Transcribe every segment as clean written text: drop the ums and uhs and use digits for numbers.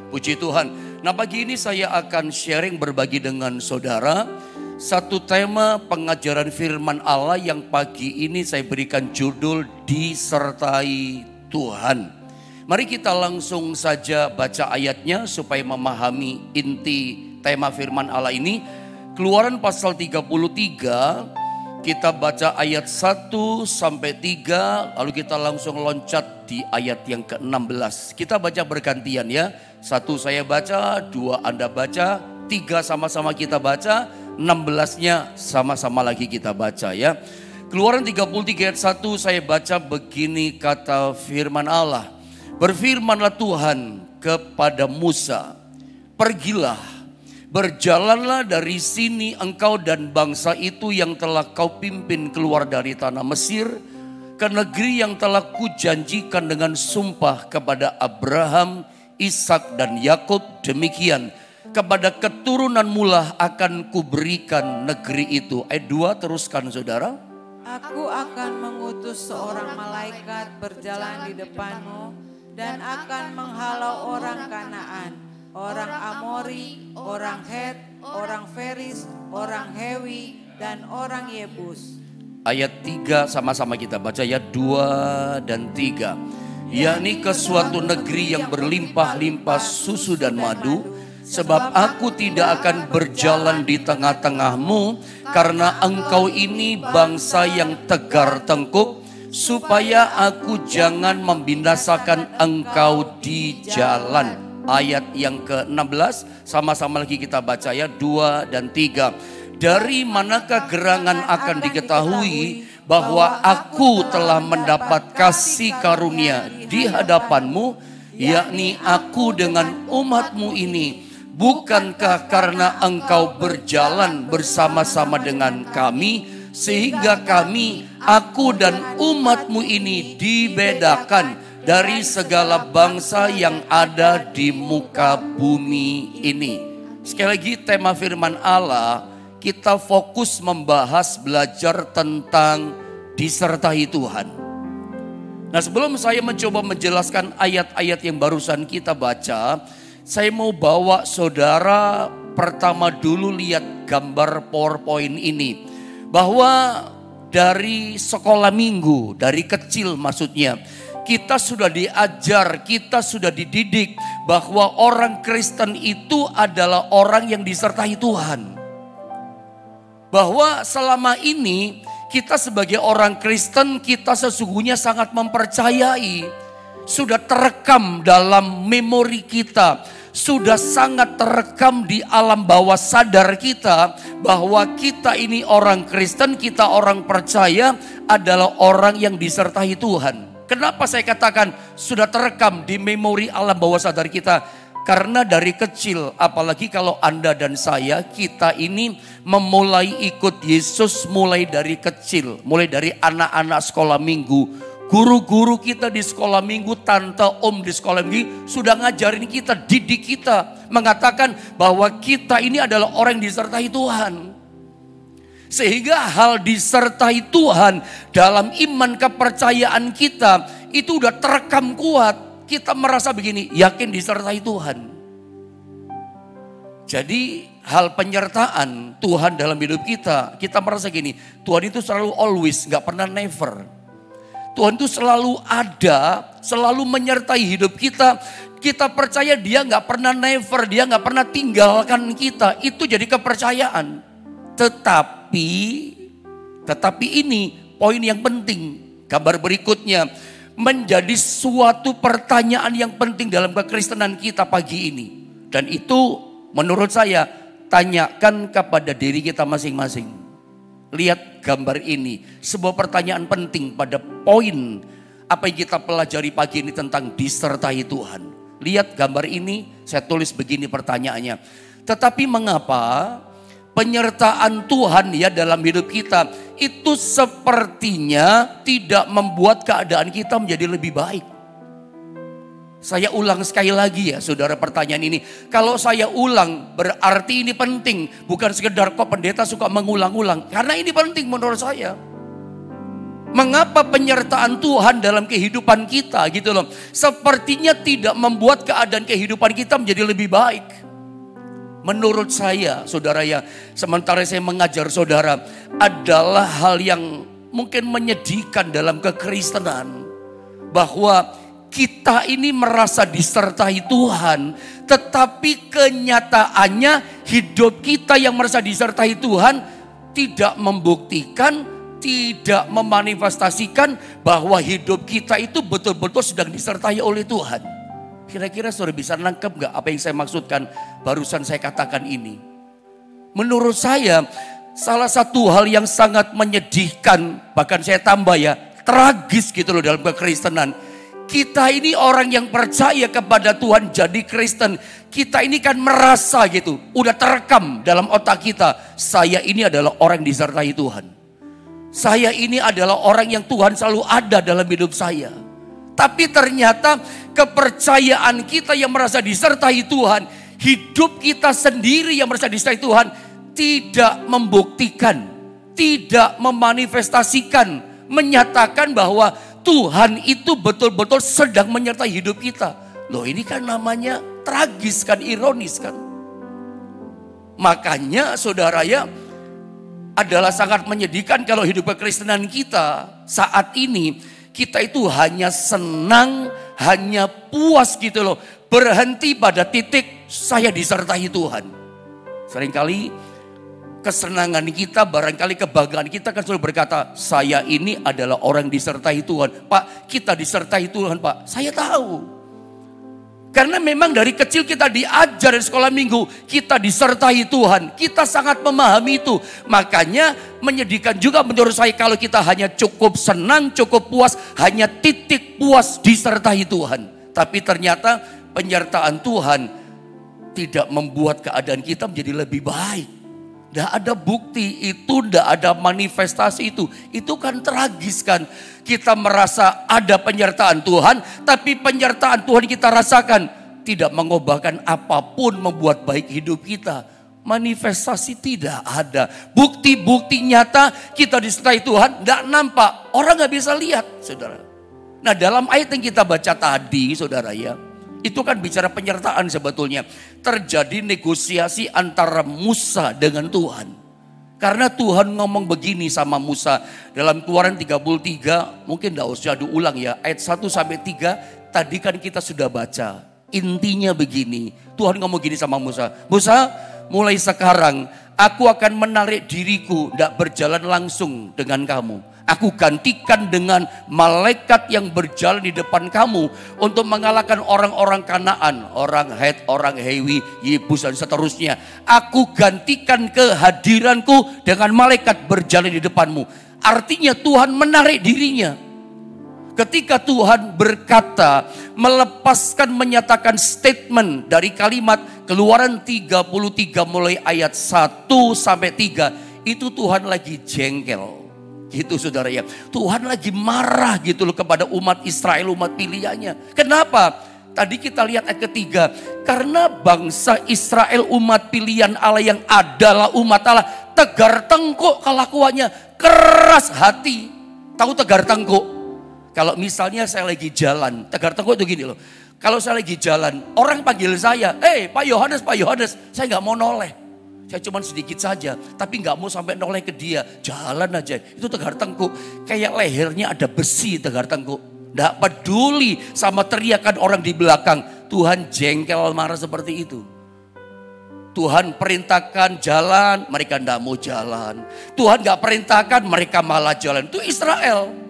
Puji Tuhan. Nah, pagi ini saya akan sharing berbagi dengan saudara satu tema pengajaran firman Allah yang pagi ini saya berikan judul disertai Tuhan. Mari kita langsung saja baca ayatnya supaya memahami inti tema firman Allah ini. Keluaran pasal 33, kita baca ayat 1 sampai 3, lalu kita langsung loncat di ayat yang ke-16. Kita baca bergantian ya. 1 saya baca, 2 Anda baca, 3 sama-sama kita baca, 16-nya sama-sama lagi kita baca ya. Keluaran 33 ayat 1 saya baca begini kata firman Allah. Berfirmanlah Tuhan kepada Musa, pergilah, berjalanlah dari sini engkau dan bangsa itu yang telah kau pimpin keluar dari tanah Mesir, ke negeri yang telah kujanjikan dengan sumpah kepada Abraham, Ishak dan Yakub. Demikian kepada keturunan mulah akan kuberikan negeri itu. Ayat 2 teruskan saudara. Aku akan mengutus seorang malaikat berjalan di depanmu dan akan menghalau orang Kanaan, orang Amori, orang Het, orang Feris, orang Hewi, dan orang Yebus. Ayat 3 sama-sama kita baca ya, 2 dan 3. Yakni ke suatu negeri yang berlimpah-limpah susu dan madu. Sebab aku tidak akan berjalan di tengah-tengahmu, karena engkau ini bangsa yang tegar tengkuk, supaya aku jangan membinasakan engkau di jalan. Ayat yang ke-16 sama-sama lagi kita baca ya, 2 dan 3. Dari manakah gerangan akan diketahui bahwa aku telah mendapat kasih karunia di hadapanmu, yakni aku dengan umatmu ini. Bukankah karena engkau berjalan bersama-sama dengan kami, sehingga kami, aku dan umatmu ini dibedakan dari segala bangsa yang ada di muka bumi ini. Sekali lagi tema firman Allah, kita fokus membahas belajar tentang disertai Tuhan. Nah, sebelum saya mencoba menjelaskan ayat-ayat yang barusan kita baca, saya mau bawa saudara pertama dulu lihat gambar PowerPoint ini. Bahwa dari sekolah minggu, dari kecil maksudnya, kita sudah diajar, kita sudah dididik bahwa orang Kristen itu adalah orang yang disertai Tuhan. Bahwa selama ini kita sebagai orang Kristen, kita sesungguhnya sangat mempercayai, sudah terekam dalam memori kita, sudah sangat terekam di alam bawah sadar kita bahwa kita ini orang Kristen, kita orang percaya adalah orang yang disertai Tuhan. Kenapa saya katakan sudah terekam di memori alam bawah sadar kita? Karena dari kecil, apalagi kalau Anda dan saya, kita ini memulai ikut Yesus mulai dari kecil, mulai dari anak-anak sekolah minggu. Guru-guru kita di sekolah minggu, tante om di sekolah minggu sudah ngajarin kita, didik kita, mengatakan bahwa kita ini adalah orang yang disertai Tuhan. Sehingga hal disertai Tuhan dalam iman kepercayaan kita itu udah terekam kuat. Kita merasa begini, yakin disertai Tuhan. Jadi hal penyertaan Tuhan dalam hidup kita, kita merasa gini, Tuhan itu selalu always, gak pernah never. Tuhan itu selalu ada, selalu menyertai hidup kita. Kita percaya dia gak pernah never, dia gak pernah tinggalkan kita. Itu jadi kepercayaan. Tetapi ini poin yang penting. Kabar berikutnya menjadi suatu pertanyaan yang penting dalam kekristenan kita pagi ini. Dan itu menurut saya tanyakan kepada diri kita masing-masing. Lihat gambar ini, sebuah pertanyaan penting pada poin apa yang kita pelajari pagi ini tentang disertai Tuhan. Lihat gambar ini, saya tulis begini pertanyaannya. Tetapi mengapa penyertaan Tuhan ya dalam hidup kita itu sepertinya tidak membuat keadaan kita menjadi lebih baik? Saya ulang sekali lagi ya saudara pertanyaan ini. Kalau saya ulang berarti ini penting. Bukan sekedar kok pendeta suka mengulang-ulang. Karena ini penting menurut saya. Mengapa penyertaan Tuhan dalam kehidupan kita gitu loh, sepertinya tidak membuat keadaan kehidupan kita menjadi lebih baik. Menurut saya, saudara ya, sementara saya mengajar saudara, adalah hal yang mungkin menyedihkan dalam kekristenan. Bahwa kita ini merasa disertai Tuhan, tetapi kenyataannya hidup kita yang merasa disertai Tuhan tidak membuktikan, tidak memanifestasikan bahwa hidup kita itu betul-betul sedang disertai oleh Tuhan. Kira-kira saudara bisa nangkep gak apa yang saya maksudkan barusan saya katakan ini? Menurut saya salah satu hal yang sangat menyedihkan, bahkan saya tambah ya, tragis gitu loh dalam kekristenan. Kita ini orang yang percaya kepada Tuhan jadi Kristen, kita ini kan merasa gitu, udah terekam dalam otak kita, saya ini adalah orang yang disertai Tuhan. Saya ini adalah orang yang Tuhan selalu ada dalam hidup saya. Tapi ternyata kepercayaan kita yang merasa disertai Tuhan, hidup kita sendiri yang merasa disertai Tuhan, tidak membuktikan, tidak memanifestasikan, menyatakan bahwa Tuhan itu betul-betul sedang menyertai hidup kita. Loh, ini kan namanya tragis kan, ironis kan. Makanya saudara ya, adalah sangat menyedihkan kalau hidup kekristenan kita saat ini, kita itu hanya senang, hanya puas gitu loh. Berhenti pada titik saya disertai Tuhan. Seringkali kesenangan kita, barangkali kebanggaan kita kan selalu berkata, saya ini adalah orang disertai Tuhan. Pak, kita disertai Tuhan Pak. Saya tahu. Karena memang dari kecil kita diajar di sekolah minggu, kita disertai Tuhan. Kita sangat memahami itu. Makanya menyedihkan juga menurut saya kalau kita hanya cukup senang, cukup puas, hanya titik puas disertai Tuhan. Tapi ternyata penyertaan Tuhan tidak membuat keadaan kita menjadi lebih baik. Tidak ada bukti itu, tidak ada manifestasi itu. Itu kan tragis kan. Kita merasa ada penyertaan Tuhan, tapi penyertaan Tuhan kita rasakan tidak mengubahkan apapun membuat baik hidup kita. Manifestasi tidak ada. Bukti-bukti nyata kita disertai Tuhan tidak nampak. Orang nggak bisa lihat, saudara. Nah, dalam ayat yang kita baca tadi, saudara ya, itu kan bicara penyertaan sebetulnya. Terjadi negosiasi antara Musa dengan Tuhan. Karena Tuhan ngomong begini sama Musa dalam Keluaran 33, mungkin tidak usah diulang ya, ayat 1 sampai 3 tadi kan kita sudah baca. Intinya begini, Tuhan ngomong gini sama Musa, Musa, mulai sekarang aku akan menarik diriku, tidak berjalan langsung dengan kamu. Aku gantikan dengan malaikat yang berjalan di depan kamu untuk mengalahkan orang-orang Kanaan, orang Het, orang Hewi, Yebus dan seterusnya. Aku gantikan kehadiranku dengan malaikat berjalan di depanmu. Artinya Tuhan menarik dirinya. Ketika Tuhan berkata, melepaskan, menyatakan statement dari kalimat Keluaran 33 mulai ayat 1 sampai 3, itu Tuhan lagi jengkel. Gitu saudara ya, Tuhan lagi marah gitu loh kepada umat Israel, umat pilihannya. Kenapa? Tadi kita lihat ayat ketiga, karena bangsa Israel umat pilihan Allah yang adalah umat Allah, tegar tengkuk kelakuannya, keras hati. Tahu tegar tengkuk? Kalau misalnya saya lagi jalan, tegar tengkuk itu gini loh. Kalau saya lagi jalan, orang panggil saya, Pak Yohanes, Pak Yohanes, saya nggak mau noleh. Saya cuma sedikit saja, tapi nggak mau sampai noleh ke dia. Jalan aja, itu tegar tengkuk. Kayak lehernya ada besi tegar tengkuk. Nggak peduli sama teriakan orang di belakang. Tuhan jengkel marah seperti itu. Tuhan perintahkan jalan, mereka nggak mau jalan. Tuhan nggak perintahkan, mereka malah jalan. Itu Israel.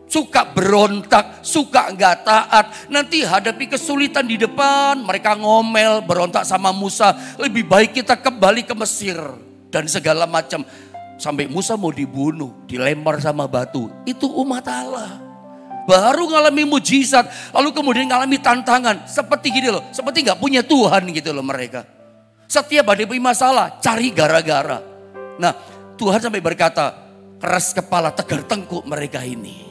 Suka berontak, suka nggak taat. Nanti hadapi kesulitan di depan, mereka ngomel, berontak sama Musa. Lebih baik kita kembali ke Mesir dan segala macam. Sampai Musa mau dibunuh, dilempar sama batu. Itu umat Allah. Baru ngalami mujizat, lalu kemudian ngalami tantangan. Seperti gini loh, seperti nggak punya Tuhan gitu loh mereka. Setiap hadapi masalah, cari gara-gara. Nah, Tuhan sampai berkata, keras kepala, tegar tengkuk mereka ini.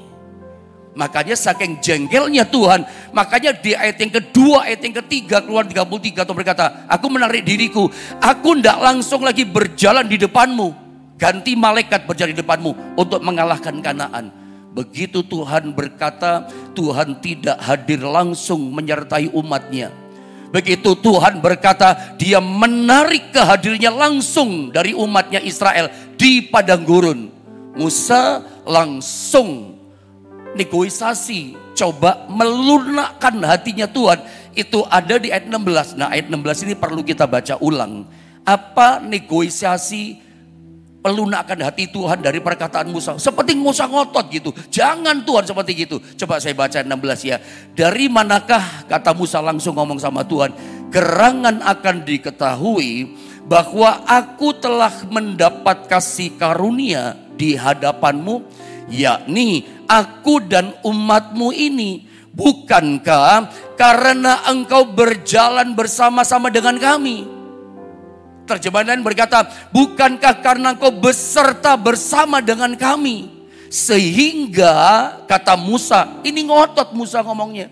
Makanya saking jengkelnya Tuhan, makanya di ayat yang kedua, ayat yang ketiga, Keluaran 33 Tuhan berkata, aku menarik diriku, aku tidak langsung lagi berjalan di depanmu. ganti malaikat berjalan di depanmu untuk mengalahkan Kanaan. Begitu Tuhan berkata, Tuhan tidak hadir langsung menyertai umatnya. Begitu Tuhan berkata, dia menarik kehadirannya langsung dari umatnya Israel di padang gurun. Musa langsung negosiasi, coba melunakkan hatinya Tuhan. Itu ada di ayat 16. Nah, ayat 16 ini perlu kita baca ulang. Apa negosiasi melunakkan hati Tuhan dari perkataan Musa? Seperti Musa ngotot gitu. Jangan Tuhan seperti gitu. Coba saya baca 16 ya. Dari manakah, kata Musa langsung ngomong sama Tuhan, gerangan akan diketahui bahwa aku telah mendapat kasih karunia di hadapanmu, yakni aku dan umatmu ini. Bukankah karena engkau berjalan bersama-sama dengan kami? Terjemahan lain berkata, bukankah karena engkau beserta bersama dengan kami, sehingga, kata Musa, ini ngotot Musa ngomongnya,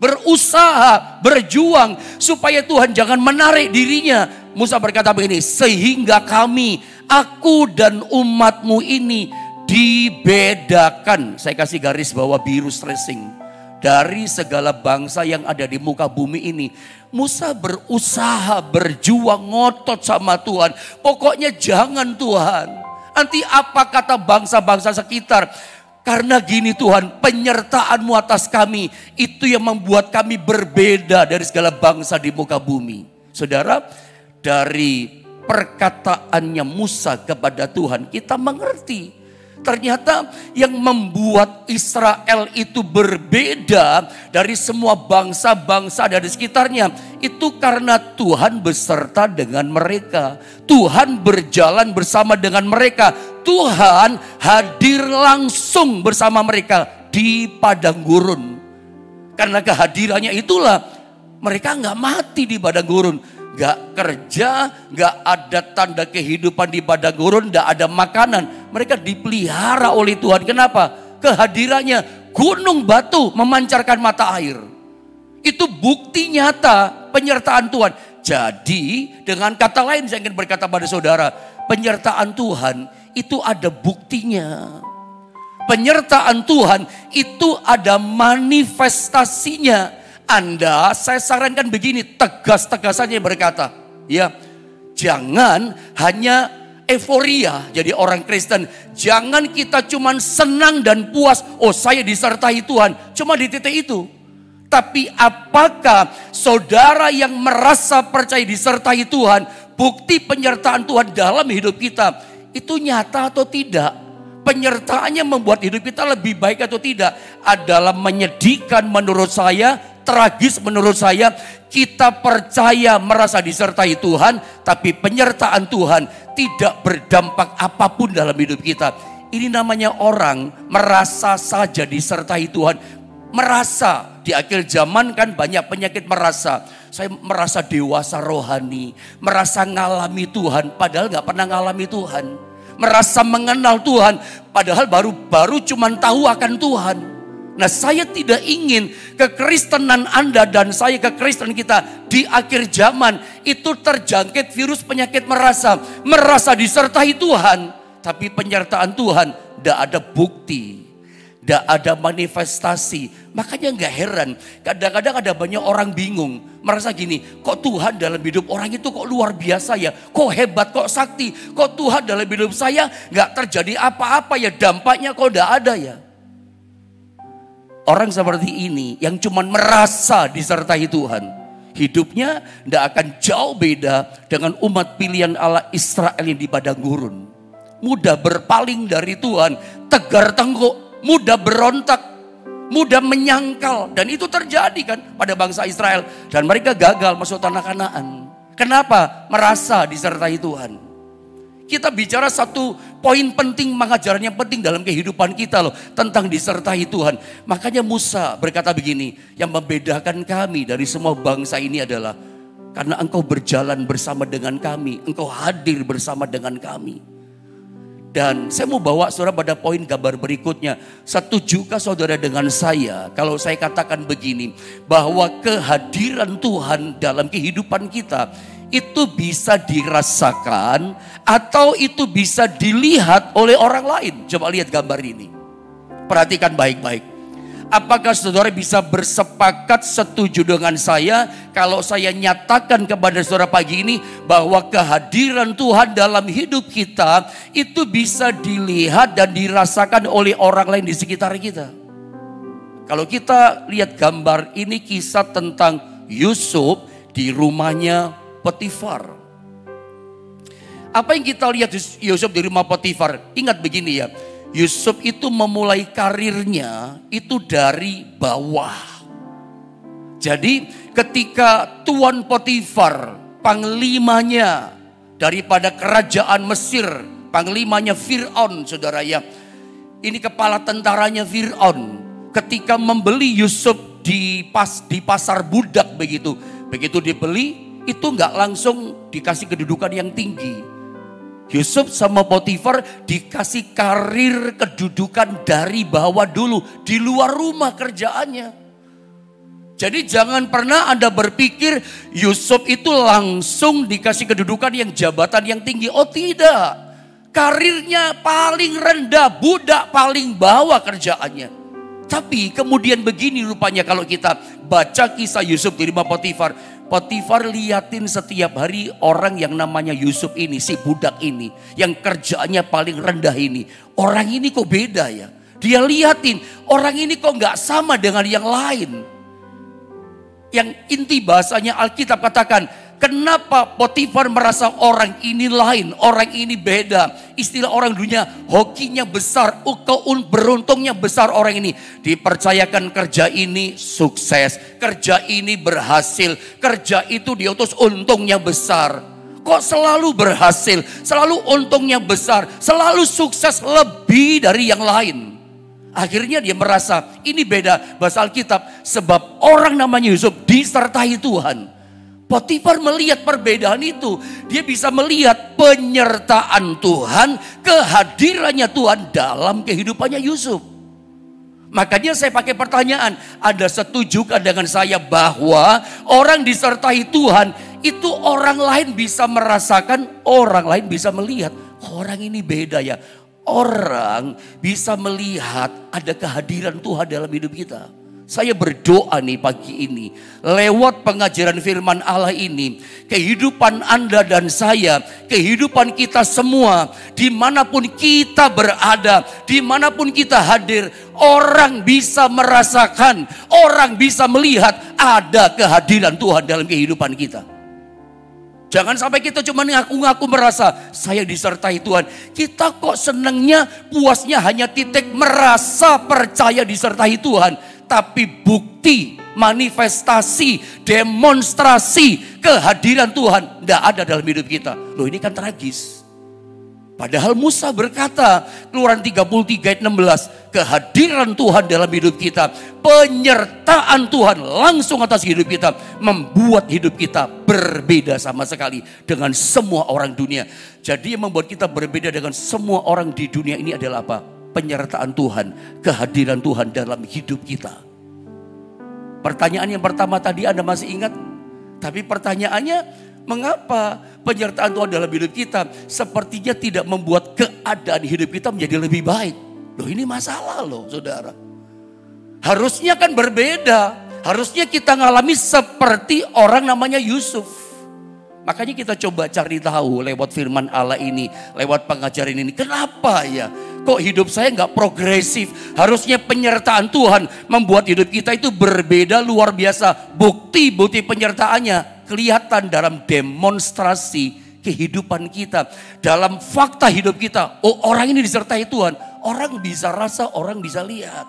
berusaha, berjuang supaya Tuhan jangan menarik dirinya. Musa berkata begini, sehingga kami, aku dan umatmu ini dibedakan. Saya kasih garis bawah biru stressing. Dari segala bangsa yang ada di muka bumi ini. Musa berusaha, berjuang, ngotot sama Tuhan. Pokoknya jangan Tuhan. Nanti apa kata bangsa-bangsa sekitar? Karena gini Tuhan, penyertaan-Mu atas kami. Itu yang membuat kami berbeda dari segala bangsa di muka bumi. Saudara, dari perkataannya Musa kepada Tuhan, kita mengerti. Ternyata yang membuat Israel itu berbeda dari semua bangsa-bangsa dari sekitarnya. Itu karena Tuhan beserta dengan mereka. Tuhan berjalan bersama dengan mereka. Tuhan hadir langsung bersama mereka di padang gurun. Karena kehadirannya itulah mereka gak mati di padang gurun. Gak kerja, gak ada tanda kehidupan di padang gurun, gak ada makanan. Mereka dipelihara oleh Tuhan. Kenapa? Kehadirannya gunung batu memancarkan mata air. Itu bukti nyata penyertaan Tuhan. Jadi dengan kata lain saya ingin berkata pada saudara, penyertaan Tuhan itu ada buktinya. Penyertaan Tuhan itu ada manifestasinya. Saya sarankan begini, tegas-tegasannya berkata, ya, jangan hanya euforia jadi orang Kristen. Jangan kita cuman senang dan puas, oh saya disertai Tuhan, cuma di titik itu. Tapi apakah saudara yang merasa percaya disertai Tuhan, bukti penyertaan Tuhan dalam hidup kita, itu nyata atau tidak? Penyertaannya membuat hidup kita lebih baik atau tidak? Adalah menyedihkan menurut saya, tragis menurut saya. Kita percaya merasa disertai Tuhan, tapi penyertaan Tuhan tidak berdampak apapun dalam hidup kita. Ini namanya orang merasa saja disertai Tuhan. Merasa, di akhir zaman kan banyak penyakit merasa. Saya merasa dewasa rohani, merasa ngalami Tuhan, padahal gak pernah ngalami Tuhan. Merasa mengenal Tuhan, padahal baru cuman tahu akan Tuhan. Nah, saya tidak ingin kekristenan Anda dan saya, kekristenan kita di akhir zaman itu terjangkit virus penyakit merasa disertai Tuhan, tapi penyertaan Tuhan tidak ada bukti, tidak ada manifestasi. Makanya nggak heran, kadang-kadang ada banyak orang bingung, merasa gini, kok Tuhan dalam hidup orang itu kok luar biasa ya, kok hebat, kok sakti, kok Tuhan dalam hidup saya nggak terjadi apa-apa ya, dampaknya kok nggak ada ya. Orang seperti ini yang cuma merasa disertai Tuhan, hidupnya tidak akan jauh beda dengan umat pilihan Allah Israel yang di padang gurun. Mudah berpaling dari Tuhan, tegar tengkuk, mudah berontak, mudah menyangkal. Dan itu terjadi kan pada bangsa Israel. Dan mereka gagal masuk tanah Kanaan. Kenapa? Merasa disertai Tuhan. Kita bicara satu poin penting, pengajaran yang penting dalam kehidupan kita loh, tentang disertai Tuhan. Makanya Musa berkata begini, yang membedakan kami dari semua bangsa ini adalah karena engkau berjalan bersama dengan kami, engkau hadir bersama dengan kami. Dan saya mau bawa saudara pada poin gambar berikutnya. Setujukah saudara dengan saya kalau saya katakan begini, bahwa kehadiran Tuhan dalam kehidupan kita itu bisa dirasakan atau itu bisa dilihat oleh orang lain. Coba lihat gambar ini. Perhatikan baik-baik. Apakah saudara bisa bersepakat setuju dengan saya kalau saya nyatakan kepada saudara pagi ini bahwa kehadiran Tuhan dalam hidup kita itu bisa dilihat dan dirasakan oleh orang lain di sekitar kita. Kalau kita lihat gambar ini, kisah tentang Yusuf di rumahnya Potifar. Apa yang kita lihat Yusuf di rumah Potifar? Ingat begini ya, Yusuf itu memulai karirnya itu dari bawah. Jadi ketika Tuan Potifar, panglimanya daripada kerajaan Mesir, panglimanya Fir'aun, saudara ya, ini kepala tentaranya Fir'aun, ketika membeli Yusuf di pasar budak begitu dibeli, itu nggak langsung dikasih kedudukan yang tinggi. Yusuf sama Potifar dikasih karir kedudukan dari bawah dulu, di luar rumah kerjaannya. Jadi jangan pernah Anda berpikir Yusuf itu langsung dikasih kedudukan yang jabatan yang tinggi. Oh tidak, karirnya paling rendah, budak paling bawah kerjaannya. Tapi kemudian begini rupanya kalau kita baca kisah Yusuf di rumah Potifar. Potifar liatin setiap hari orang yang namanya Yusuf ini, si budak ini, yang kerjaannya paling rendah ini. Orang ini kok beda ya? Dia liatin, orang ini kok nggak sama dengan yang lain. Yang inti bahasanya Alkitab katakan, kenapa Potifar merasa orang ini lain, orang ini beda. Istilah orang dunia, hokinya besar, beruntungnya besar orang ini. Dipercayakan kerja ini sukses, kerja ini berhasil, kerja itu diutus untungnya besar. Kok selalu berhasil, selalu untungnya besar, selalu sukses lebih dari yang lain. Akhirnya dia merasa ini beda. Bahasa Alkitab, sebab orang namanya Yusuf disertai Tuhan. Potifar melihat perbedaan itu. Dia bisa melihat penyertaan Tuhan, kehadirannya Tuhan dalam kehidupannya Yusuf. Makanya saya pakai pertanyaan, Anda setujukah dengan saya bahwa orang disertai Tuhan itu orang lain bisa merasakan, orang lain bisa melihat. Orang ini beda ya. Orang bisa melihat ada kehadiran Tuhan dalam hidup kita. Saya berdoa nih pagi ini, lewat pengajaran firman Allah ini, kehidupan Anda dan saya, kehidupan kita semua, dimanapun kita berada, dimanapun kita hadir, orang bisa merasakan, orang bisa melihat ada kehadiran Tuhan dalam kehidupan kita. Jangan sampai kita cuma ngaku-ngaku merasa saya disertai Tuhan. Kita kok senangnya, puasnya hanya titik merasa percaya disertai Tuhan. Tapi bukti, manifestasi, demonstrasi kehadiran Tuhan tidak ada dalam hidup kita. Loh ini kan tragis. Padahal Musa berkata, Keluaran 33 ayat 16, kehadiran Tuhan dalam hidup kita, penyertaan Tuhan langsung atas hidup kita, membuat hidup kita berbeda sama sekali dengan semua orang dunia. Jadi yang membuat kita berbeda dengan semua orang di dunia ini adalah apa? Penyertaan Tuhan, kehadiran Tuhan dalam hidup kita. Pertanyaan yang pertama tadi Anda masih ingat? Tapi pertanyaannya, mengapa penyertaan Tuhan dalam hidup kita sepertinya tidak membuat keadaan hidup kita menjadi lebih baik? Loh ini masalah loh saudara. Harusnya kan berbeda. Harusnya kita ngalami seperti orang namanya Yusuf. Makanya kita coba cari tahu lewat firman Allah ini, lewat pengajaran ini. Kenapa ya? Kok hidup saya nggak progresif? Harusnya penyertaan Tuhan membuat hidup kita itu berbeda luar biasa. Bukti penyertaannya kelihatan dalam demonstrasi kehidupan kita. Dalam fakta hidup kita. Oh orang ini disertai Tuhan. Orang bisa rasa, orang bisa lihat.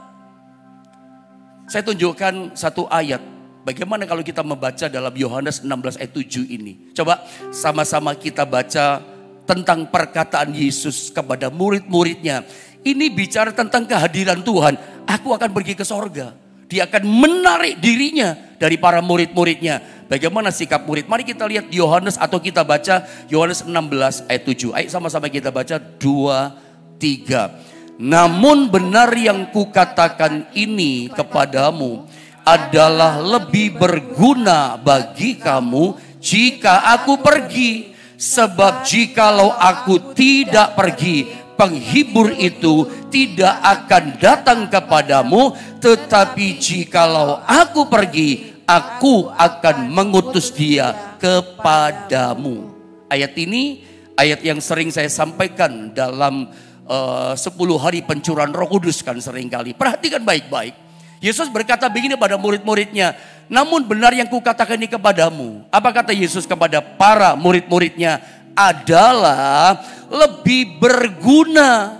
Saya tunjukkan satu ayat. Bagaimana kalau kita membaca dalam Yohanes 16 ayat 7 ini. Coba sama-sama kita baca tentang perkataan Yesus kepada murid-muridnya. Ini bicara tentang kehadiran Tuhan. Aku akan pergi ke sorga. Dia akan menarik dirinya dari para murid-muridnya. Bagaimana sikap murid? Mari kita lihat Yohanes atau kita baca Yohanes 16 ayat 7. Ayo sama-sama kita baca 2, 3. Namun benar yang kukatakan ini kepadamu adalah lebih berguna bagi kamu jika aku pergi. Sebab jikalau aku tidak pergi, penghibur itu tidak akan datang kepadamu. Tetapi jikalau aku pergi, aku akan mengutus dia kepadamu. Ayat ini ayat yang sering saya sampaikan dalam 10 hari pencurahan Roh Kudus kan seringkali. Perhatikan baik-baik. Yesus berkata begini pada murid-muridnya, namun benar yang kukatakan ini kepadamu. Apa kata Yesus kepada para murid-muridnya? Adalah lebih berguna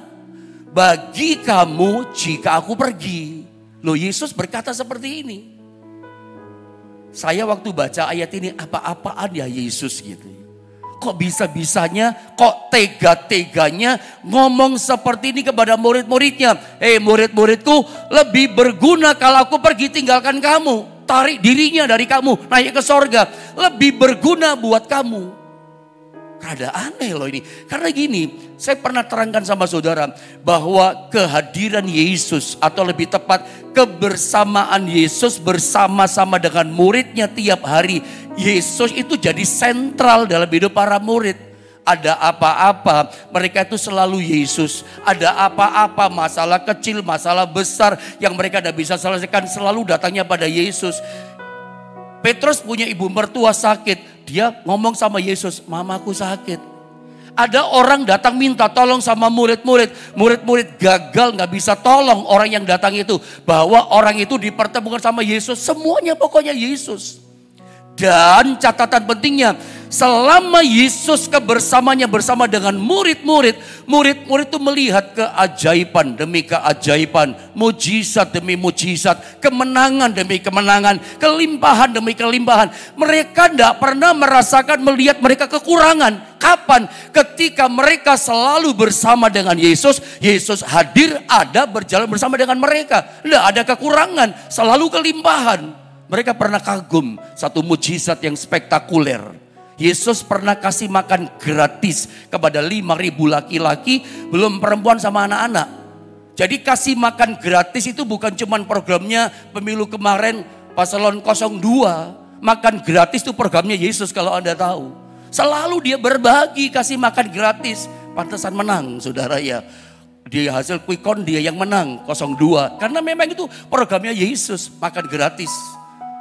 bagi kamu jika aku pergi. Loh, Yesus berkata seperti ini. Saya waktu baca ayat ini, apa-apaan ya Yesus gitu. Kok bisa-bisanya, kok tega-teganya ngomong seperti ini kepada murid-muridnya. Murid-muridku, lebih berguna kalau aku pergi tinggalkan kamu. Tarik dirinya dari kamu, naik ke sorga. Lebih berguna buat kamu. Rada aneh loh ini. Karena gini, saya pernah terangkan sama saudara bahwa kehadiran Yesus, atau lebih tepat kebersamaan Yesus bersama-sama dengan muridnya tiap hari. Yesus itu jadi sentral dalam hidup para murid. Ada apa-apa, mereka itu selalu Yesus. Ada apa-apa, masalah kecil, masalah besar yang mereka tidak bisa selesaikan, selalu datangnya pada Yesus. Petrus punya ibu mertua sakit. Dia ngomong sama Yesus, mamaku sakit. Ada orang datang minta tolong sama murid-murid. Murid-murid gagal gak bisa tolong orang yang datang itu. Bahwa orang itu dipertemukan sama Yesus. Semuanya pokoknya Yesus. Dan catatan pentingnya, selama Yesus kebersamanya bersama dengan murid-murid, murid-murid itu melihat keajaiban demi keajaiban, mujizat demi mujizat, kemenangan demi kemenangan, kelimpahan demi kelimpahan. Mereka tidak pernah merasakan melihat mereka kekurangan. Kapan? Ketika mereka selalu bersama dengan Yesus, Yesus hadir, ada, berjalan bersama dengan mereka. Tidak ada kekurangan, selalu kelimpahan. Mereka pernah kagum satu mujizat yang spektakuler. Yesus pernah kasih makan gratis kepada 5.000 laki-laki, belum perempuan sama anak-anak. Jadi kasih makan gratis itu bukan cuma programnya pemilu kemarin Paslon 02. Makan gratis itu programnya Yesus kalau Anda tahu. Selalu dia berbagi, kasih makan gratis. Pantesan menang saudara ya. Di hasil quick count dia yang menang 02. Karena memang itu programnya Yesus, makan gratis.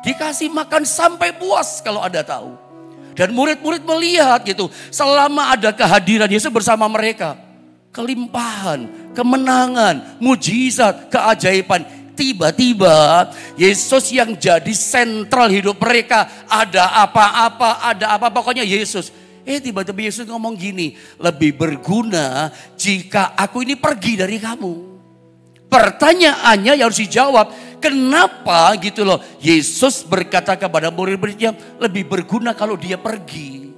Dikasih makan sampai puas kalau Anda tahu. Dan murid-murid melihat gitu. Selama ada kehadiran Yesus bersama mereka. Kelimpahan, kemenangan, mujizat, keajaiban. Tiba-tiba Yesus yang jadi sentral hidup mereka. Ada apa-apa, pokoknya Yesus. Tiba-tiba Yesus ngomong gini. Lebih berguna jika aku ini pergi dari kamu. Pertanyaannya yang harus dijawab, kenapa gitu loh Yesus berkata kepada murid-muridnya lebih berguna kalau dia pergi.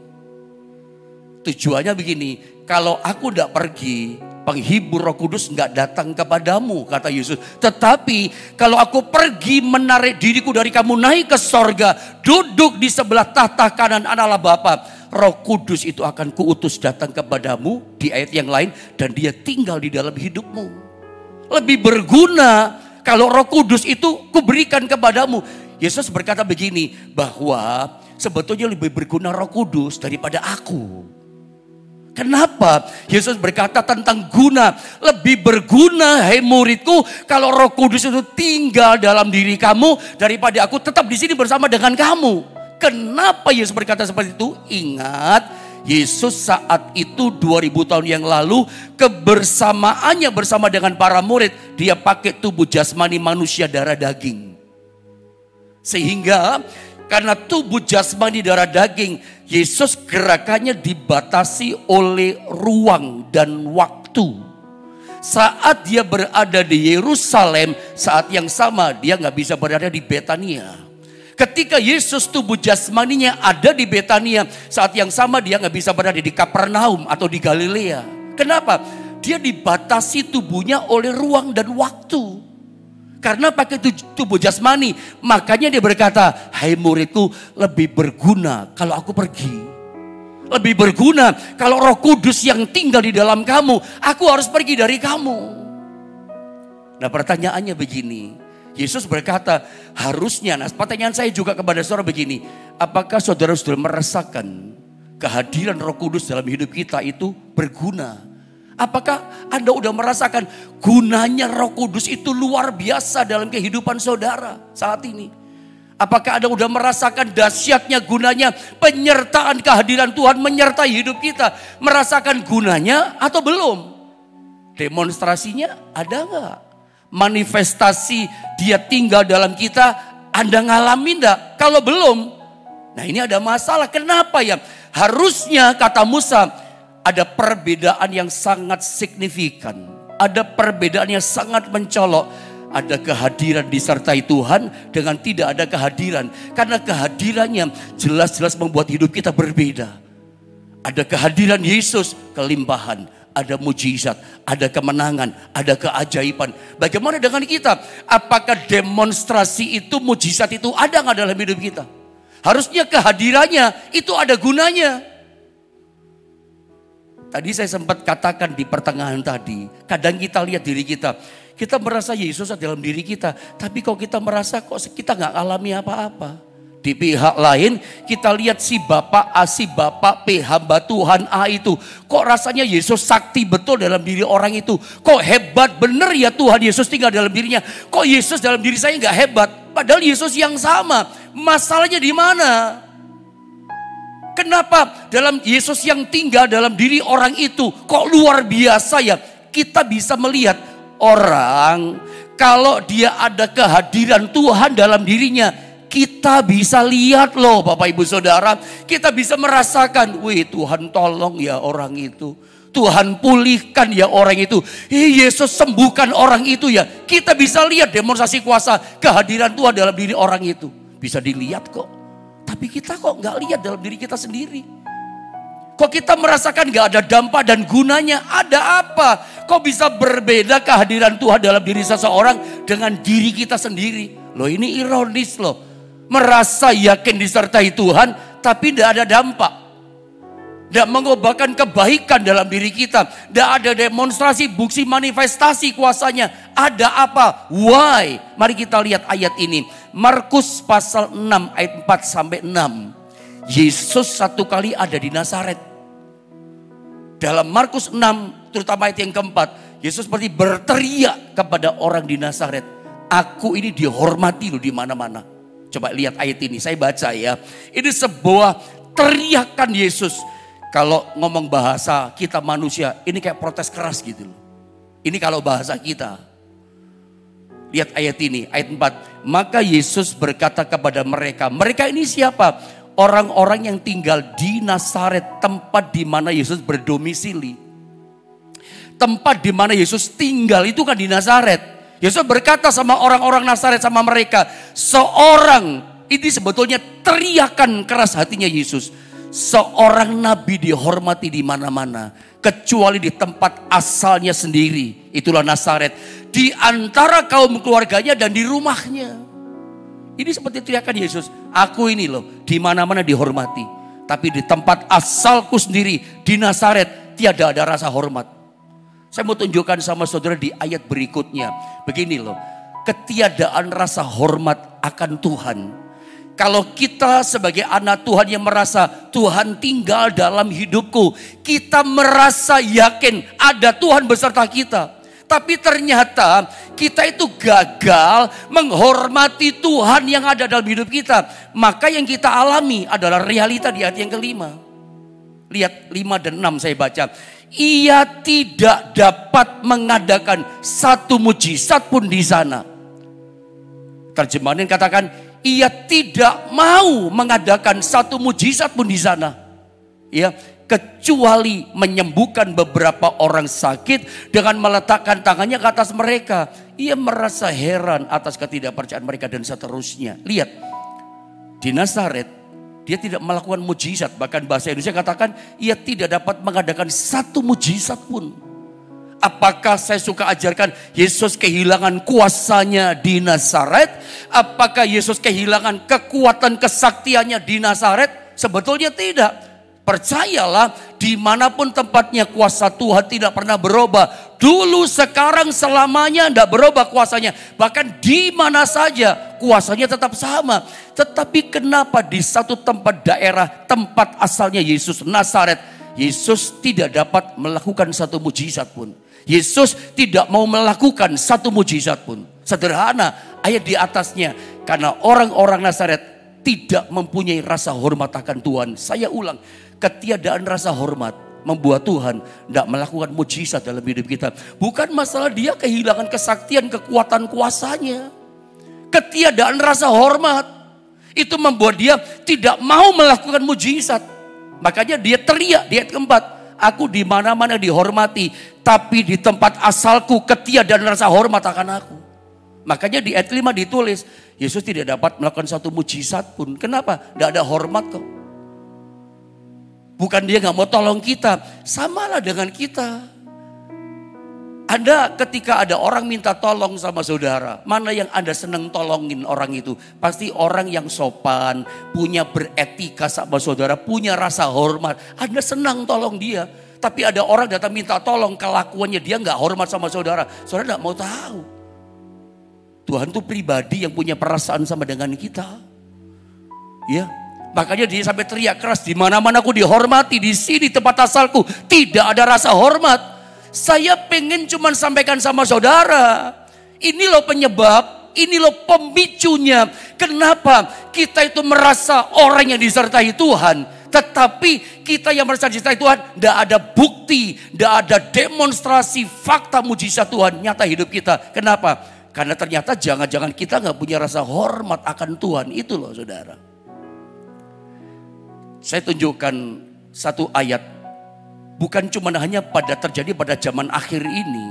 Tujuannya begini, kalau aku tidak pergi, penghibur Roh Kudus nggak datang kepadamu, kata Yesus. Tetapi kalau aku pergi menarik diriku dari kamu naik ke sorga, duduk di sebelah tahta kanan Allah Bapa, Roh Kudus itu akan kuutus datang kepadamu di ayat yang lain, dan dia tinggal di dalam hidupmu. Lebih berguna kalau Roh Kudus itu kuberikan kepadamu. Yesus berkata begini, bahwa sebetulnya lebih berguna Roh Kudus daripada aku. Kenapa? Yesus berkata tentang guna. Lebih berguna, hai muridku, kalau Roh Kudus itu tinggal dalam diri kamu daripada aku tetap di sini bersama dengan kamu. Kenapa Yesus berkata seperti itu? Ingat, Yesus saat itu 2000 tahun yang lalu kebersamaannya bersama dengan para murid, dia pakai tubuh jasmani manusia darah daging. Sehingga karena tubuh jasmani darah daging, Yesus gerakannya dibatasi oleh ruang dan waktu. Saat dia berada di Yerusalem, saat yang sama dia nggak bisa berada di Betania. Ketika Yesus tubuh jasmaninya ada di Betania, saat yang sama dia nggak bisa berada di Kapernaum atau di Galilea. Kenapa? Dia dibatasi tubuhnya oleh ruang dan waktu. Karena pakai tubuh jasmani, makanya dia berkata, hai muridku, lebih berguna kalau aku pergi. Lebih berguna kalau Roh Kudus yang tinggal di dalam kamu, aku harus pergi dari kamu. Nah pertanyaannya begini, Yesus berkata, harusnya, nah pertanyaan saya juga kepada saudara begini, apakah saudara sudah merasakan kehadiran Roh Kudus dalam hidup kita itu berguna? Apakah Anda sudah merasakan gunanya Roh Kudus itu luar biasa dalam kehidupan saudara saat ini? Apakah Anda sudah merasakan dahsyatnya gunanya penyertaan kehadiran Tuhan menyertai hidup kita? Merasakan gunanya atau belum? Demonstrasinya ada nggak? Manifestasi dia tinggal dalam kita, Anda ngalamin enggak? Kalau belum, nah ini ada masalah. Kenapa ya? Harusnya kata Musa, ada perbedaan yang sangat signifikan. Ada perbedaan yang sangat mencolok. Ada kehadiran disertai Tuhan dengan tidak ada kehadiran. Karena kehadirannya jelas-jelas membuat hidup kita berbeda. Ada kehadiran Yesus, kelimpahan. Ada mujizat, ada kemenangan, ada keajaiban. Bagaimana dengan kita? Apakah demonstrasi itu, mujizat itu ada nggak dalam hidup kita? Harusnya kehadirannya itu ada gunanya. Tadi saya sempat katakan di pertengahan tadi, kadang kita lihat diri kita merasa Yesus ada dalam diri kita, tapi kok kita merasa kok kita nggak alami apa-apa. Di pihak lain kita lihat si Bapak A, si Bapak P, hamba Tuhan A itu. Kok rasanya Yesus sakti betul dalam diri orang itu. Kok hebat bener ya Tuhan Yesus tinggal dalam dirinya. Kok Yesus dalam diri saya nggak hebat. Padahal Yesus yang sama. Masalahnya di mana? Kenapa dalam Yesus yang tinggal dalam diri orang itu kok luar biasa ya. Kita bisa melihat orang kalau dia ada kehadiran Tuhan dalam dirinya. Kita bisa lihat loh Bapak Ibu Saudara. Kita bisa merasakan, wih Tuhan tolong ya orang itu. Tuhan pulihkan ya orang itu. Yesus sembuhkan orang itu ya. Kita bisa lihat demonstrasi kuasa kehadiran Tuhan dalam diri orang itu. Bisa dilihat kok. Tapi kita kok gak lihat dalam diri kita sendiri. Kok kita merasakan gak ada dampak dan gunanya? Ada apa? Kok bisa berbeda kehadiran Tuhan dalam diri seseorang dengan diri kita sendiri? Loh ini ironis loh. Merasa yakin disertai Tuhan tapi tidak ada dampak. Tidak mengubahkan kebaikan dalam diri kita. Tidak ada demonstrasi, bukti manifestasi kuasanya. Ada apa? Why? Mari kita lihat ayat ini. Markus pasal 6 ayat 4 sampai 6. Yesus satu kali ada di Nazaret. Dalam Markus 6 terutama ayat yang keempat. Yesus seperti berteriak kepada orang di Nazaret. Aku ini dihormati loh di mana-mana. Coba lihat ayat ini, saya baca ya. Ini sebuah teriakan Yesus. Kalau ngomong bahasa kita manusia, ini kayak protes keras gitu loh. Ini kalau bahasa kita. Lihat ayat ini, ayat 4. Maka Yesus berkata kepada mereka, mereka ini siapa? Orang-orang yang tinggal di Nazaret, tempat di mana Yesus berdomisili. Tempat di mana Yesus tinggal itu kan di Nazaret. Yesus berkata sama orang-orang Nazaret sama mereka, seorang, ini sebetulnya teriakan keras hatinya Yesus. Seorang nabi dihormati di mana-mana, kecuali di tempat asalnya sendiri, itulah Nazaret. Di antara kaum keluarganya dan di rumahnya. Ini seperti teriakan Yesus, aku ini loh di mana-mana dihormati. Tapi di tempat asalku sendiri, di Nazaret, tiada ada rasa hormat. Saya mau tunjukkan sama saudara di ayat berikutnya. Begini loh, ketiadaan rasa hormat akan Tuhan. Kalau kita sebagai anak Tuhan yang merasa Tuhan tinggal dalam hidupku, kita merasa yakin ada Tuhan beserta kita. Tapi ternyata kita itu gagal menghormati Tuhan yang ada dalam hidup kita. Maka yang kita alami adalah realita di ayat yang kelima. Lihat 5 dan 6 saya baca. Ia tidak dapat mengadakan satu mujizat pun di sana. Terjemahan katakan, ia tidak mau mengadakan satu mujizat pun di sana. Ya, kecuali menyembuhkan beberapa orang sakit dengan meletakkan tangannya ke atas mereka. Ia merasa heran atas ketidakpercayaan mereka dan seterusnya. Lihat, di Nazaret dia tidak melakukan mujizat. Bahkan bahasa Indonesia katakan ia tidak dapat mengadakan satu mujizat pun. Apakah saya suka ajarkan Yesus kehilangan kuasanya di Nazaret? Apakah Yesus kehilangan kekuatan kesaktiannya di Nazaret? Sebetulnya tidak. Percayalah, dimanapun tempatnya kuasa Tuhan tidak pernah berubah. Dulu, sekarang, selamanya tidak berubah kuasanya. Bahkan di mana saja kuasanya tetap sama. Tetapi kenapa di satu tempat daerah, tempat asalnya Yesus Nazaret, Yesus tidak dapat melakukan satu mujizat pun. Yesus tidak mau melakukan satu mujizat pun. Sederhana ayat di atasnya. Karena orang-orang Nazaret tidak mempunyai rasa hormat akan Tuhan. Saya ulang, ketiadaan rasa hormat membuat Tuhan tidak melakukan mujizat dalam hidup kita. Bukan masalah dia kehilangan kesaktian, kekuatan, kuasanya. Ketiadaan rasa hormat itu membuat dia tidak mau melakukan mujizat. Makanya dia teriak di ayat keempat, aku di mana-mana dihormati, tapi di tempat asalku ketiadaan rasa hormat akan aku. Makanya di ayat 5 ditulis, Yesus tidak dapat melakukan satu mujizat pun. Kenapa? Tidak ada hormat kok. Bukan dia gak mau tolong kita, samalah dengan kita. Anda ketika ada orang minta tolong sama saudara, mana yang Anda senang tolongin orang itu? Pasti orang yang sopan, punya beretika sama saudara, punya rasa hormat. Anda senang tolong dia. Tapi ada orang datang minta tolong, kelakuannya dia gak hormat sama saudara. Saudara gak mau tahu. Tuhan tuh pribadi yang punya perasaan sama dengan kita. Ya, makanya dia sampai teriak keras, di mana-mana aku dihormati, di sini tempat asalku tidak ada rasa hormat. Saya pengen cuman sampaikan sama saudara, ini loh penyebab, ini loh pemicunya. Kenapa kita itu merasa orang yang disertai Tuhan, tetapi kita yang merasa disertai Tuhan tidak ada bukti, tidak ada demonstrasi fakta mujizat Tuhan nyata hidup kita. Kenapa? Karena ternyata jangan-jangan kita nggak punya rasa hormat akan Tuhan. Itu loh saudara. Saya tunjukkan satu ayat. Bukan cuma hanya terjadi pada zaman akhir ini.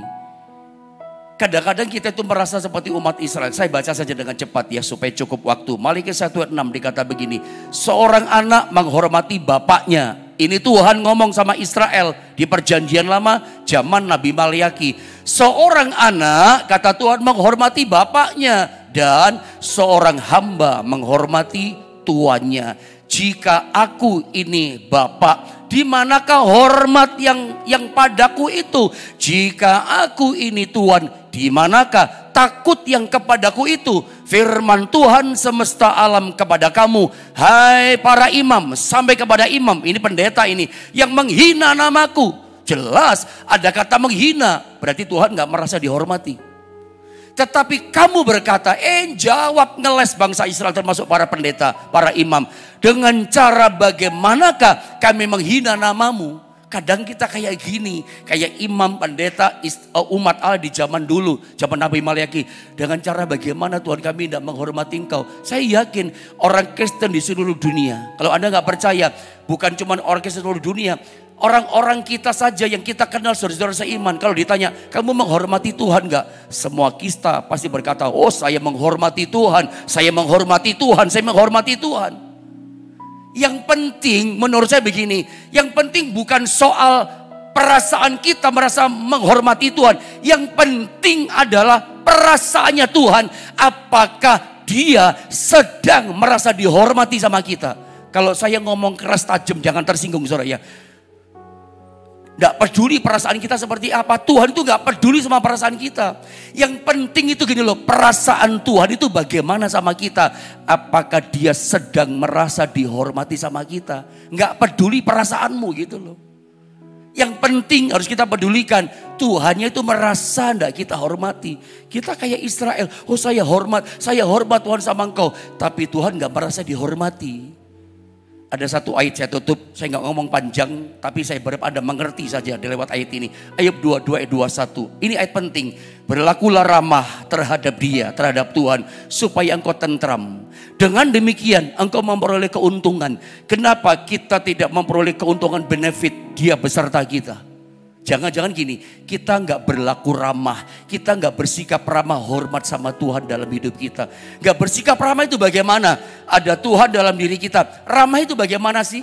Kadang-kadang kita itu merasa seperti umat Israel. Saya baca saja dengan cepat ya supaya cukup waktu. Malikiya 1:6 dikata begini. Seorang anak menghormati bapaknya. Ini Tuhan ngomong sama Israel di perjanjian lama zaman Nabi Maliaki. Seorang anak, kata Tuhan, menghormati bapaknya. Dan seorang hamba menghormati tuannya. Jika aku ini bapak, di manakah hormat yang padaku itu? Jika aku ini Tuhan, di manakah takut yang kepadaku itu? Firman Tuhan semesta alam kepada kamu, hai para imam, sampai kepada imam, ini pendeta ini, yang menghina namaku. Jelas ada kata menghina, berarti Tuhan gak merasa dihormati. Tetapi kamu berkata, jawab ngeles bangsa Israel termasuk para pendeta, para imam. Dengan cara bagaimanakah kami menghina namamu? Kadang kita kayak gini, kayak imam, pendeta, umat Allah di zaman dulu, zaman Nabi Maliaki. Dengan cara bagaimana Tuhan kami tidak menghormati engkau. Saya yakin orang Kristen di seluruh dunia, kalau Anda gak percaya, bukan cuma orang Kristen seluruh dunia, orang-orang kita saja yang kita kenal saudara-saudara seiman, kalau ditanya, kamu menghormati Tuhan gak? Semua kita pasti berkata, oh saya menghormati Tuhan, saya menghormati Tuhan, saya menghormati Tuhan. Yang penting menurut saya begini, yang penting bukan soal perasaan kita merasa menghormati Tuhan. Yang penting adalah perasaannya Tuhan, apakah dia sedang merasa dihormati sama kita. Kalau saya ngomong keras tajam jangan tersinggung saudara ya. Gak peduli perasaan kita seperti apa. Tuhan itu gak peduli sama perasaan kita. Yang penting itu gini loh, perasaan Tuhan itu bagaimana sama kita. Apakah dia sedang merasa dihormati sama kita. Gak peduli perasaanmu gitu loh. Yang penting harus kita pedulikan, Tuhannya itu merasa gak kita hormati. Kita kayak Israel, oh saya hormat Tuhan sama engkau. Tapi Tuhan gak merasa dihormati. Ada satu ayat saya tutup, saya gak ngomong panjang, tapi saya berharap Anda mengerti saja di lewat ayat ini. Ayat 22 ayat 21, ini ayat penting. Berlakulah ramah terhadap dia, terhadap Tuhan, supaya engkau tentram. Dengan demikian engkau memperoleh keuntungan. Kenapa kita tidak memperoleh keuntungan benefit dia beserta kita? Jangan-jangan gini, kita gak berlaku ramah, kita gak bersikap ramah hormat sama Tuhan dalam hidup kita. Gak bersikap ramah itu bagaimana? Ada Tuhan dalam diri kita. Ramah itu bagaimana sih?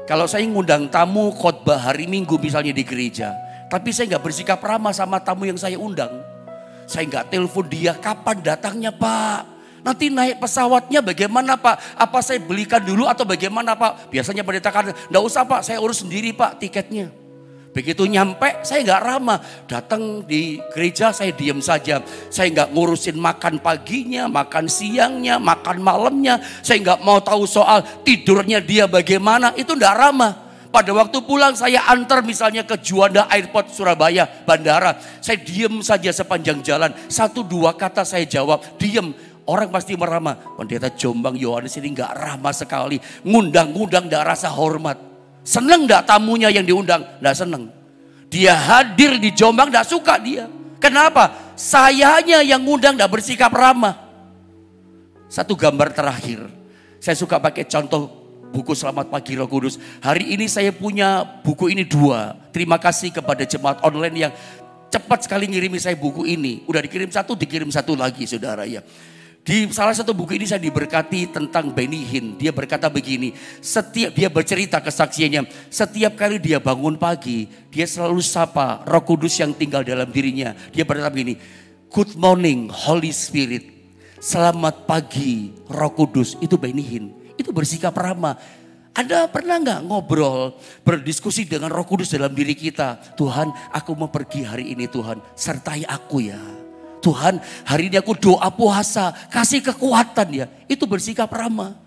Kalau saya ngundang tamu khotbah hari Minggu misalnya di gereja, tapi saya gak bersikap ramah sama tamu yang saya undang. Saya gak telepon dia, kapan datangnya Pak? Nanti naik pesawatnya bagaimana Pak? Apa saya belikan dulu atau bagaimana Pak? Biasanya pendeta kan, enggak usah Pak, saya urus sendiri Pak tiketnya. Begitu nyampe saya nggak ramah. Datang di gereja saya diam saja. Saya nggak ngurusin makan paginya, makan siangnya, makan malamnya. Saya nggak mau tahu soal tidurnya dia bagaimana. Itu nggak ramah. Pada waktu pulang saya antar misalnya ke Juanda Airport Surabaya, bandara. Saya diam saja sepanjang jalan. 1-2 kata saya jawab, diam. Orang pasti meramah. Pendeta Jombang Yohanes ini nggak ramah sekali. Ngundang-ngundang nggak rasa hormat. Seneng gak tamunya yang diundang? Gak seneng. Dia hadir di Jombang gak suka dia. Kenapa? Sayanya yang ngundang gak bersikap ramah. Satu gambar terakhir. Saya suka pakai contoh buku Selamat Pagi Roh Kudus. Hari ini saya punya buku ini 2. Terima kasih kepada jemaat online yang cepat sekali ngirimi saya buku ini. Udah dikirim 1, dikirim 1 lagi saudara ya. Di salah satu buku ini saya diberkati tentang Benny Hinn. Dia berkata begini, dia bercerita kesaksiannya. Setiap kali dia bangun pagi, dia selalu sapa Roh Kudus yang tinggal dalam dirinya. Dia berkata begini, good morning Holy Spirit. Selamat pagi Roh Kudus. Itu Benny Hinn. Itu bersikap ramah. Anda pernah nggak ngobrol, berdiskusi dengan Roh Kudus dalam diri kita? Tuhan, aku mau pergi hari ini Tuhan. Sertai aku ya. Tuhan, hari ini aku doa puasa, kasih kekuatan ya. Itu bersikap ramah.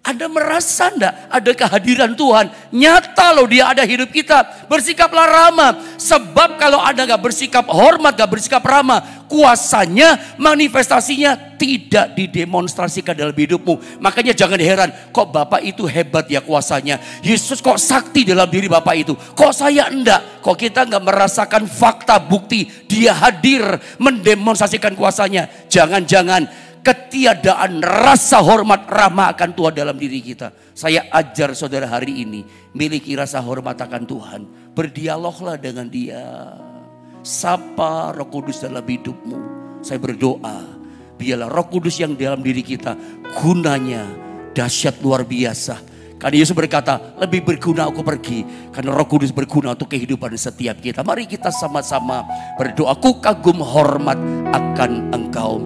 Anda merasa enggak ada kehadiran Tuhan? Nyata loh dia ada hidup kita. Bersikaplah ramah. Sebab kalau Anda gak bersikap hormat, gak bersikap ramah, kuasanya, manifestasinya tidak didemonstrasikan dalam hidupmu. Makanya jangan heran, kok Bapak itu hebat ya kuasanya. Yesus kok sakti dalam diri Bapak itu. Kok saya enggak? Kok kita enggak merasakan fakta bukti dia hadir mendemonstrasikan kuasanya. Jangan-jangan ketiadaan rasa hormat ramah akan Tuhan dalam diri kita. Saya ajar saudara hari ini, miliki rasa hormat akan Tuhan. Berdialoglah dengan dia. Sapa Roh Kudus dalam hidupmu. Saya berdoa, biarlah Roh Kudus yang dalam diri kita gunanya dahsyat luar biasa. Karena Yesus berkata, lebih berguna aku pergi. Karena Roh Kudus berguna untuk kehidupan setiap kita. Mari kita sama-sama berdoa. Aku kagum hormat akan Engkau.